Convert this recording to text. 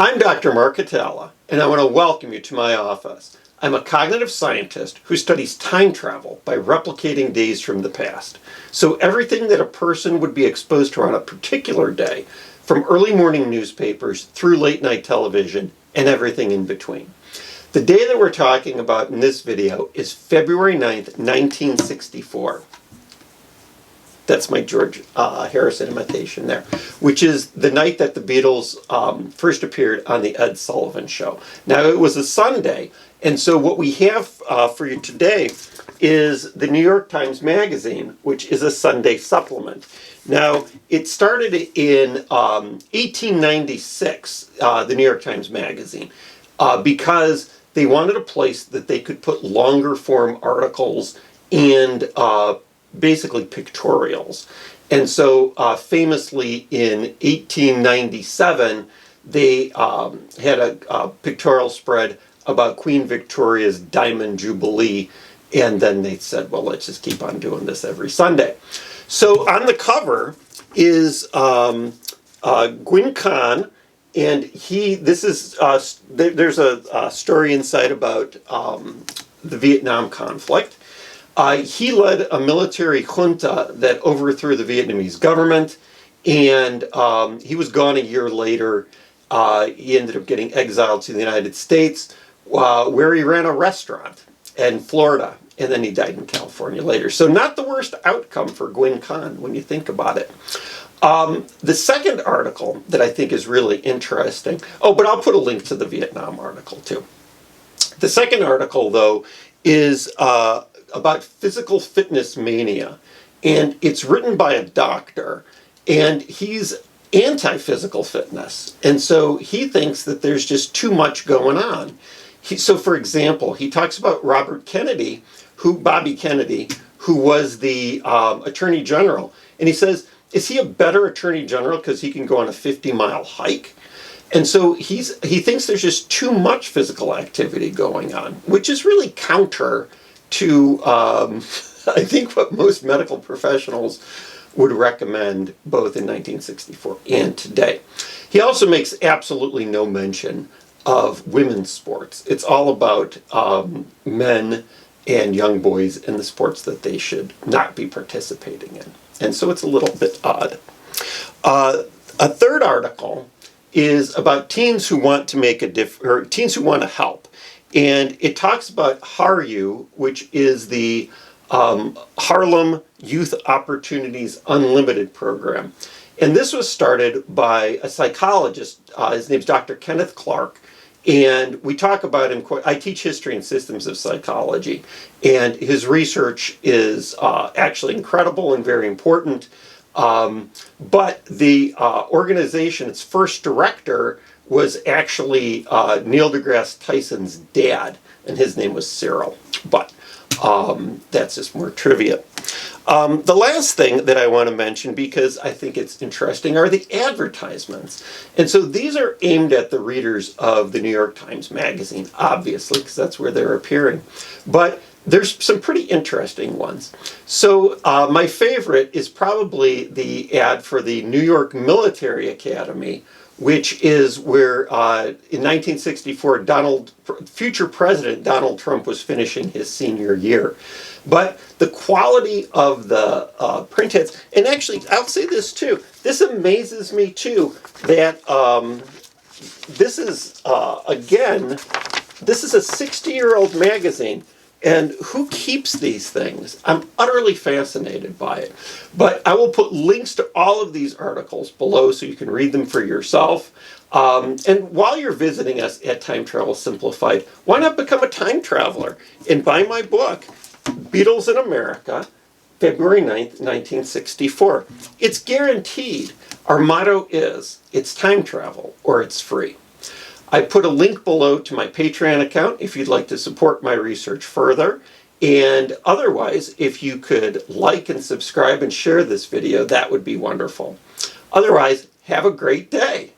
I'm Dr. Mark Hatala, and I want to welcome you to my office. I'm a cognitive scientist who studies time travel by replicating days from the past. So everything that a person would be exposed to on a particular day, from early morning newspapers through late night television and everything in between. The day that we're talking about in this video is February 9th, 1964. That's my George Harrison imitation there, which is the night that the Beatles first appeared on the Ed Sullivan Show. Now, it was a Sunday, and so what we have for you today is the New York Times Magazine, which is a Sunday supplement. Now, it started in 1896, the New York Times Magazine, because they wanted a place that they could put longer form articles and basically pictorials. And so famously in 1897, they had a pictorial spread about Queen Victoria's Diamond Jubilee, and then they said, well, let's just keep on doing this every Sunday. So on the cover is Gwyn Kahn, and there's a story inside about the Vietnam conflict. He led a military junta that overthrew the Vietnamese government, and he was gone a year later. He ended up getting exiled to the United States, where he ran a restaurant in Florida, and then he died in California later. So not the worst outcome for Gwyn Kahn when you think about it. The second article that I think is really interesting, but I'll put a link to the Vietnam article too. The second article, though, is about physical fitness mania, and it's written by a doctor, and he's anti-physical fitness, and so he thinks that there's just too much going on. So for example, he talks about Bobby Kennedy, who was the Attorney General, and he says, is he a better Attorney General because he can go on a 50-mile hike? And so he thinks there's just too much physical activity going on, which is really counter to, I think, what most medical professionals would recommend both in 1964 and today. He also makes absolutely no mention of women's sports. It's all about men and young boys in the sports that they should not be participating in. And so it's a little bit odd. A third article is about teens who want to make a teens who want to help. And it talks about HARU, which is the Harlem Youth Opportunities Unlimited program. And this was started by a psychologist. His name's Dr. Kenneth Clark. And we talk about him quite. I teach history and systems of psychology. And his research is actually incredible and very important. But the organization, its first director, was actually Neil deGrasse Tyson's dad, and his name was Cyril. But that's just more trivia. The last thing that I want to mention, because I think it's interesting, are the advertisements. And so these are aimed at the readers of the New York Times Magazine, obviously, because that's where they're appearing. But there's some pretty interesting ones. So my favorite is probably the ad for the New York Military Academy, which is where in 1964, future President Donald Trump was finishing his senior year. But the quality of the print ads, and actually, I'll say this too, this amazes me too, that this is, again, this is a 60-year-old magazine. And who keeps these things? I'm utterly fascinated by it. But I will put links to all of these articles below so you can read them for yourself. And while you're visiting us at Time Travel Simplified, why not become a time traveler and buy my book, Beatles in America, February 9th, 1964. It's guaranteed. Our motto is, it's time travel or it's free. I put a link below to my Patreon account if you'd like to support my research further. And otherwise, if you could like and subscribe and share this video, that would be wonderful. Otherwise, have a great day.